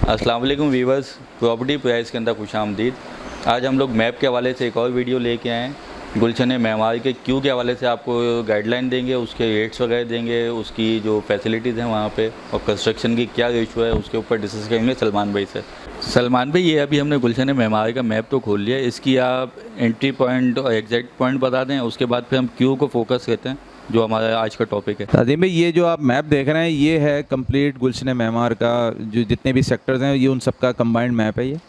अस्सलाम वालेकुम viewers, property price के अंदर खुशामदीद। आज हम लोग मैप के हवाले से एक और वीडियो लेके आए हैं। गुलशन मेमारी के क्यू के हवाले से आपको गाइडलाइन देंगे, उसके रेट्स वगैरह देंगे, उसकी जो फैसिलिटीज़ हैं वहाँ पे और कंस्ट्रक्शन की क्या रेशो है उसके ऊपर डिस्कस करेंगे सलमान भाई से। सलमान भाई, ये अभी हमने गुलशन मेमारी का मैप तो खोल लिया, इसकी आप एंट्री पॉइंट और एग्जैक्ट पॉइंट बता दें, उसके बाद फिर हम क्यू को फोकस करते हैं जो हमारा आज का टॉपिक है। अजीम भाई, ये जो आप मैप देख रहे हैं ये है कंप्लीट गुलशन मेमार का, जो जितने भी सेक्टर्स हैं ये उन सबका कंबाइंड मैप है ये।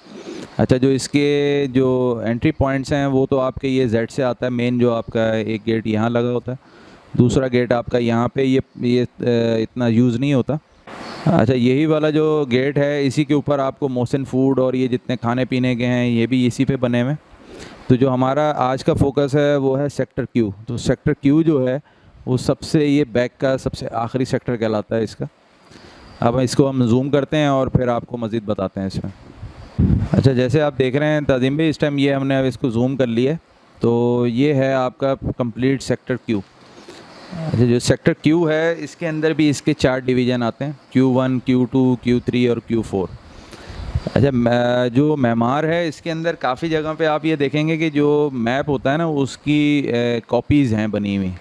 अच्छा, जो इसके जो एंट्री पॉइंट्स हैं वो तो आपके ये जेड से आता है। मेन जो आपका एक गेट यहाँ लगा होता है, दूसरा गेट आपका यहाँ पे ये इतना यूज़ नहीं होता। अच्छा, यही वाला जो गेट है इसी के ऊपर आपको मोहसिन फूड और ये जितने खाने पीने के हैं ये भी इसी पे बने हुए हैं। तो जो हमारा आज का फोकस है वो है सेक्टर क्यू। तो सेक्टर क्यू जो है वो सबसे ये बैक का सबसे आखिरी सेक्टर कहलाता है इसका। अब इसको हम जूम करते हैं और फिर आपको मज़ीद बताते हैं इसमें। अच्छा, जैसे आप देख रहे हैं तज़ीम भाई, इस टाइम ये हमने अब इसको जूम कर लिया है। तो ये है आपका कंप्लीट सेक्टर क्यू। अच्छा, जो सेक्टर क्यू है इसके अंदर भी इसके 4 डिवीज़न आते हैं, Q1, Q2, Q3 और Q4। अच्छा, जो मेमार है इसके अंदर काफ़ी जगह पे आप ये देखेंगे कि जो मैप होता है ना उसकी कॉपीज़ हैं बनी हुई।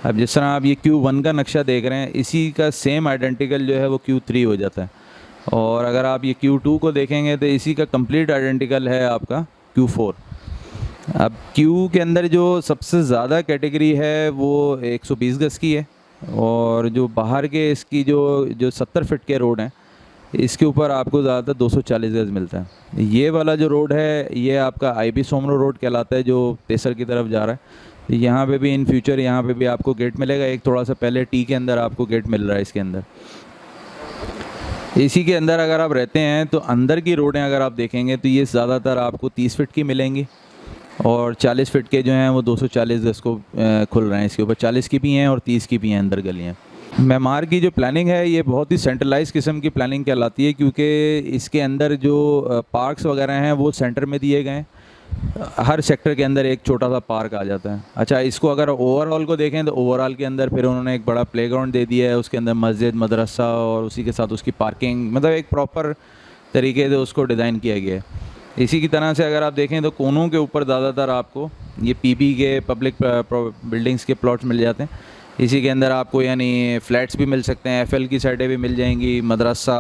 अब जिस तरह आप ये Q1 का नक्शा देख रहे हैं इसी का सेम आइडेंटिकल जो है वो Q3 हो जाता है। और अगर आप ये Q2 को देखेंगे तो इसी का कंप्लीट आइडेंटिकल है आपका Q4। अब Q के अंदर जो सबसे ज़्यादा कैटेगरी है वो 120 गज़ की है, और जो बाहर के इसकी जो 70 फीट के रोड हैं इसके ऊपर आपको ज़्यादातर 240 गज़ मिलता है। ये वाला जो रोड है ये आपका IB सोमरो रोड कहलाता है, जो तेसर की तरफ जा रहा है। यहाँ पे भी इन फ्यूचर यहाँ पे भी आपको गेट मिलेगा। एक थोड़ा सा पहले टी के अंदर आपको गेट मिल रहा है इसके अंदर। इसी के अंदर अगर आप रहते हैं तो अंदर की रोडें अगर आप देखेंगे तो ये ज़्यादातर आपको 30 फीट की मिलेंगी, और 40 फीट के जो हैं वो 240 गज़ को खुल रहे हैं। इसके ऊपर 40 की भी हैं और 30 की भी हैं अंदर गलियाँ। मेमार की जो प्लानिंग है ये बहुत ही सेंट्रलाइज किस्म की प्लानिंग कहलाती है, क्योंकि इसके अंदर जो पार्क्स वगैरह हैं वो सेंटर में दिए गए हैं। हर सेक्टर के अंदर एक छोटा सा पार्क आ जाता है। अच्छा, इसको अगर ओवरऑल को देखें तो ओवरऑल के अंदर फिर उन्होंने एक बड़ा प्लेग्राउंड दे दिया है, उसके अंदर मस्जिद, मदरसा और उसी के साथ उसकी पार्किंग, मतलब एक प्रॉपर तरीके से उसको डिज़ाइन किया गया है। इसी की तरह से अगर आप देखें तो कोनों के ऊपर ज़्यादातर आपको ये PB के पब्लिक बिल्डिंग्स के प्लॉट्स मिल जाते हैं। इसी के अंदर आपको यानी फ्लैट्स भी मिल सकते हैं, FL की साइडें भी मिल जाएंगी, मदरसा,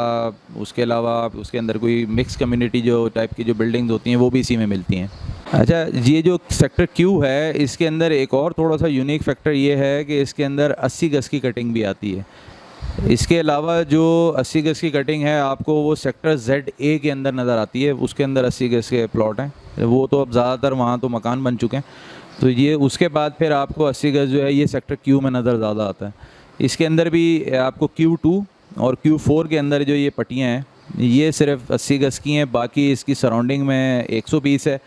उसके अलावा उसके अंदर कोई मिक्स कम्युनिटी जो टाइप की जो बिल्डिंग्स होती हैं वो भी इसी में मिलती हैं। अच्छा, ये जो सेक्टर क्यू है इसके अंदर एक और थोड़ा सा यूनिक फैक्टर ये है कि इसके अंदर 80 गज़ की कटिंग भी आती है। इसके अलावा जो 80 गज़ की कटिंग है आपको वो सेक्टर ZA के अंदर नज़र आती है, उसके अंदर 80 गज़ के प्लॉट हैं। वो तो अब ज़्यादातर वहाँ तो मकान बन चुके हैं। तो ये उसके बाद फिर आपको 80 गज़ जो है ये सेक्टर क्यू में नज़र ज़्यादा आता है। इसके अंदर भी आपको Q2 और Q4 के अंदर जो ये पट्टियाँ हैं ये सिर्फ 80 गज़ की हैं, बाकी इसकी सराउंडिंग में 120 है।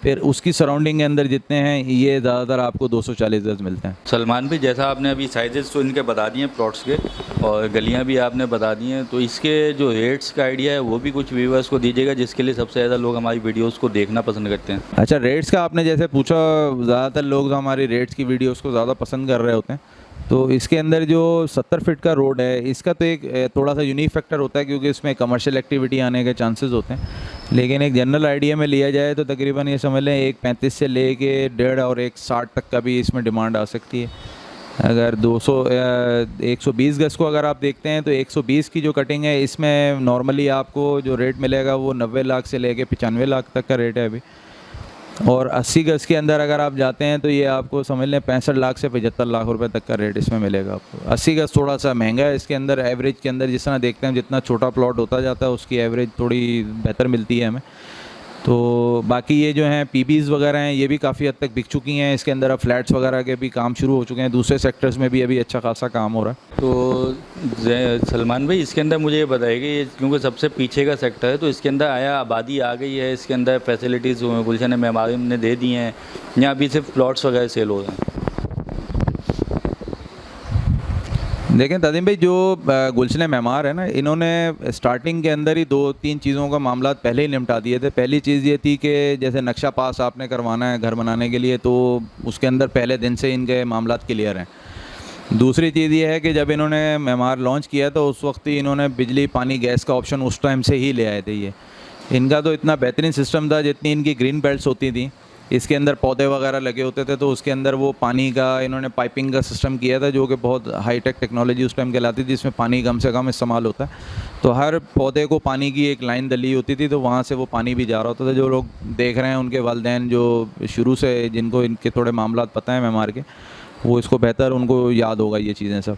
फिर उसकी सराउंडिंग के अंदर जितने हैं ये ज़्यादातर आपको 240 गज़ मिलते हैं। सलमान भी, जैसा आपने अभी साइजेस तो इनके बता दिए हैं प्लॉट्स के, और गलियां भी आपने बता दी हैं, तो इसके जो रेट्स का आइडिया है वो भी कुछ व्यूअर्स को दीजिएगा जिसके लिए सबसे ज़्यादा लोग हमारी वीडियोस को देखना पसंद करते हैं। अच्छा, रेट्स का आपने जैसे पूछा, ज़्यादातर लोग तो हमारी रेट्स की वीडियोस को ज़्यादा पसंद कर रहे होते हैं। तो इसके अंदर जो 70 फीट का रोड है इसका तो एक थोड़ा सा यूनिक फैक्टर होता है, क्योंकि इसमें कमर्शियल एक्टिविटी आने के चांसेस होते हैं। लेकिन एक जनरल आइडिया में लिया जाए तो तकरीबन ये समझ लें 135 से ले के 1.5 और 160 तक का भी इसमें डिमांड आ सकती है। अगर 120 गज़ को अगर आप देखते हैं तो 120 की जो कटिंग है इसमें नॉर्मली आपको जो रेट मिलेगा वो 90 लाख से लेके 95 लाख तक का रेट है अभी। और 80 गज़ के अंदर अगर आप जाते हैं तो ये आपको समझ लें 65 लाख से 75 लाख रुपए तक का रेट इसमें मिलेगा आपको। 80 गज़ थोड़ा सा महंगा है, इसके अंदर एवरेज के अंदर जिस तरह देखते हैं जितना छोटा प्लॉट होता जाता है उसकी एवरेज थोड़ी बेहतर मिलती है हमें। तो बाकी ये जो हैं PBs वगैरह हैं ये भी काफ़ी हद तक बिक चुकी हैं। इसके अंदर अब फ्लैट्स वगैरह के भी काम शुरू हो चुके हैं, दूसरे सेक्टर्स में भी अभी अच्छा खासा काम हो रहा है। तो सलमान भाई, इसके अंदर मुझे ये बताइए कि ये क्योंकि सबसे पीछे का सेक्टर है तो इसके अंदर आया आबादी आ गई है, इसके अंदर फैसिलिटीज़ गुलशन मेमारी ने दे दी हैं, या अभी सिर्फ प्लॉट्स वगैरह सेल हो रहे हैं? देखें तज़ीम भाई, जो गुलशन मेमार है ना, इन्होंने स्टार्टिंग के अंदर ही 2-3 चीज़ों का मामला पहले ही निपटा दिए थे। पहली चीज़ ये थी कि जैसे नक्शा पास आपने करवाना है घर बनाने के लिए, तो उसके अंदर पहले दिन से इनके मामला क्लियर हैं। दूसरी चीज़ ये है कि जब इन्होंने मेमार लॉन्च किया तो उस वक्त ही इन्होंने बिजली पानी गैस का ऑप्शन उस टाइम से ही ले आए थे। ये इनका तो इतना बेहतरीन सिस्टम था, जितनी इनकी ग्रीन बेल्ट्स होती थी इसके अंदर पौधे वगैरह लगे होते थे, तो उसके अंदर वो पानी का इन्होंने पाइपिंग का सिस्टम किया था, जो कि बहुत हाईटेक टेक्नोलॉजी उस टाइम कहलाती थी, जिसमें पानी कम से कम इस्तेमाल होता है। तो हर पौधे को पानी की एक लाइन डली होती थी, तो वहाँ से वो पानी भी जा रहा होता था। जो लोग देख रहे हैं उनके वालिदैन जो शुरू से जिनको इनके थोड़े मामला पता है मेमार के, वो इसको बेहतर उनको याद होगा ये चीज़ें सब।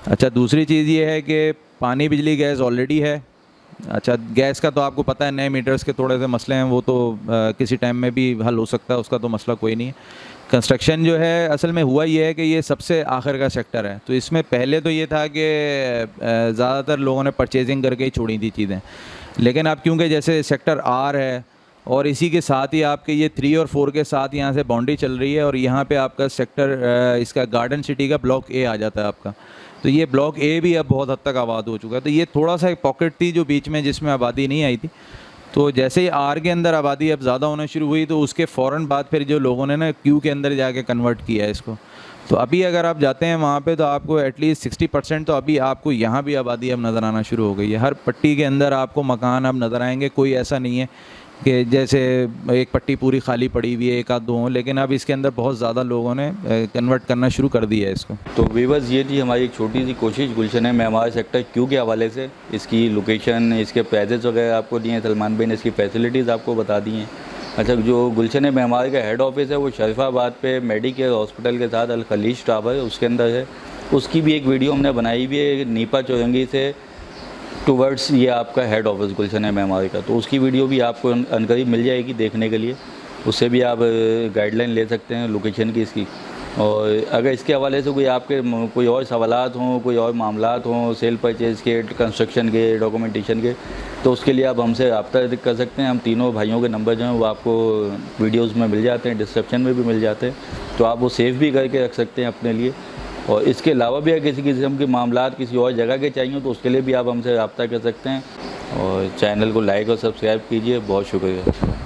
अच्छा, दूसरी चीज़ ये है कि पानी बिजली गैस ऑलरेडी है। अच्छा, गैस का तो आपको पता है, नए मीटर्स के थोड़े से मसले हैं, वो तो किसी टाइम में भी हल हो सकता है, उसका तो मसला कोई नहीं है। कंस्ट्रक्शन जो है असल में हुआ ये है कि ये सबसे आखिर का सेक्टर है, तो इसमें पहले तो ये था कि ज़्यादातर लोगों ने परचेजिंग करके ही छोड़ी थी चीज़ें, लेकिन अब क्योंकि जैसे सेक्टर आर है और इसी के साथ ही आपके ये 3 और 4 के साथ यहाँ से बाउंड्री चल रही है, और यहाँ पे आपका सेक्टर इसका गार्डन सिटी का ब्लॉक ए आ जाता है आपका, तो ये ब्लॉक ए भी अब बहुत हद तक आबाद हो चुका है। तो ये थोड़ा सा एक पॉकेट थी जो बीच में जिसमें आबादी नहीं आई थी, तो जैसे ही आर के अंदर आबादी अब ज़्यादा होना शुरू हुई तो उसके फ़ौरन बाद फिर जो लोगों ने ना क्यू के अंदर जाके कन्वर्ट किया है इसको। तो अभी अगर आप जाते हैं वहाँ पे तो आपको एटलीस्ट 60% तो अभी आपको यहाँ भी आबादी अब नज़र आना शुरू हो गई है। हर पट्टी के अंदर आपको मकान अब नज़र आएंगे, कोई ऐसा नहीं है कि जैसे एक पट्टी पूरी खाली पड़ी हुई है एक आध दो, लेकिन अब इसके अंदर बहुत ज़्यादा लोगों ने कन्वर्ट करना शुरू कर दिया है इसको। तो वीवर्स, ये थी हमारी एक छोटी सी कोशिश गुलशन मेमार सेक्टर क्यू के हवाले से। इसकी लोकेशन, इसके प्राइजेस वगैरह आपको दिए हैं, सलमान भाई ने इसकी फैसिलिटीज़ आपको बता दी हैं। अच्छा, जो गुलशन मेमार का हेड ऑफिस है वो शरीफाबाद पे मेडिकेयर हॉस्पिटल के साथ अल खलीज टावर उसके अंदर है। उसकी भी एक वीडियो हमने बनाई हुई है, नीपा चौरंगी से टूवर्ड्स ये आपका हेड ऑफिस गुलशन मेमार का, तो उसकी वीडियो भी आपको अनकरीब मिल जाएगी देखने के लिए। उससे भी आप गाइडलाइन ले सकते हैं लोकेशन की इसकी। और अगर इसके हवाले से कोई और सवालात हों, कोई और मामलात हों, सेल परचेज़ के, कंस्ट्रक्शन के, डॉक्यूमेंटेशन के, तो उसके लिए आप हमसे रब्ता कर सकते हैं। हम तीनों भाइयों के नंबर जो हैं वो आपको वीडियोज़ में मिल जाते हैं, डिस्क्रिप्शन में भी मिल जाते हैं, तो आप वो सेव भी करके रख सकते हैं अपने लिए। और इसके अलावा भी अगर किसी किस्म के मामलात किसी और जगह के चाहिए तो उसके लिए भी आप हमसे रब्ता कर सकते हैं। और चैनल को लाइक और सब्सक्राइब कीजिए। बहुत शुक्रिया।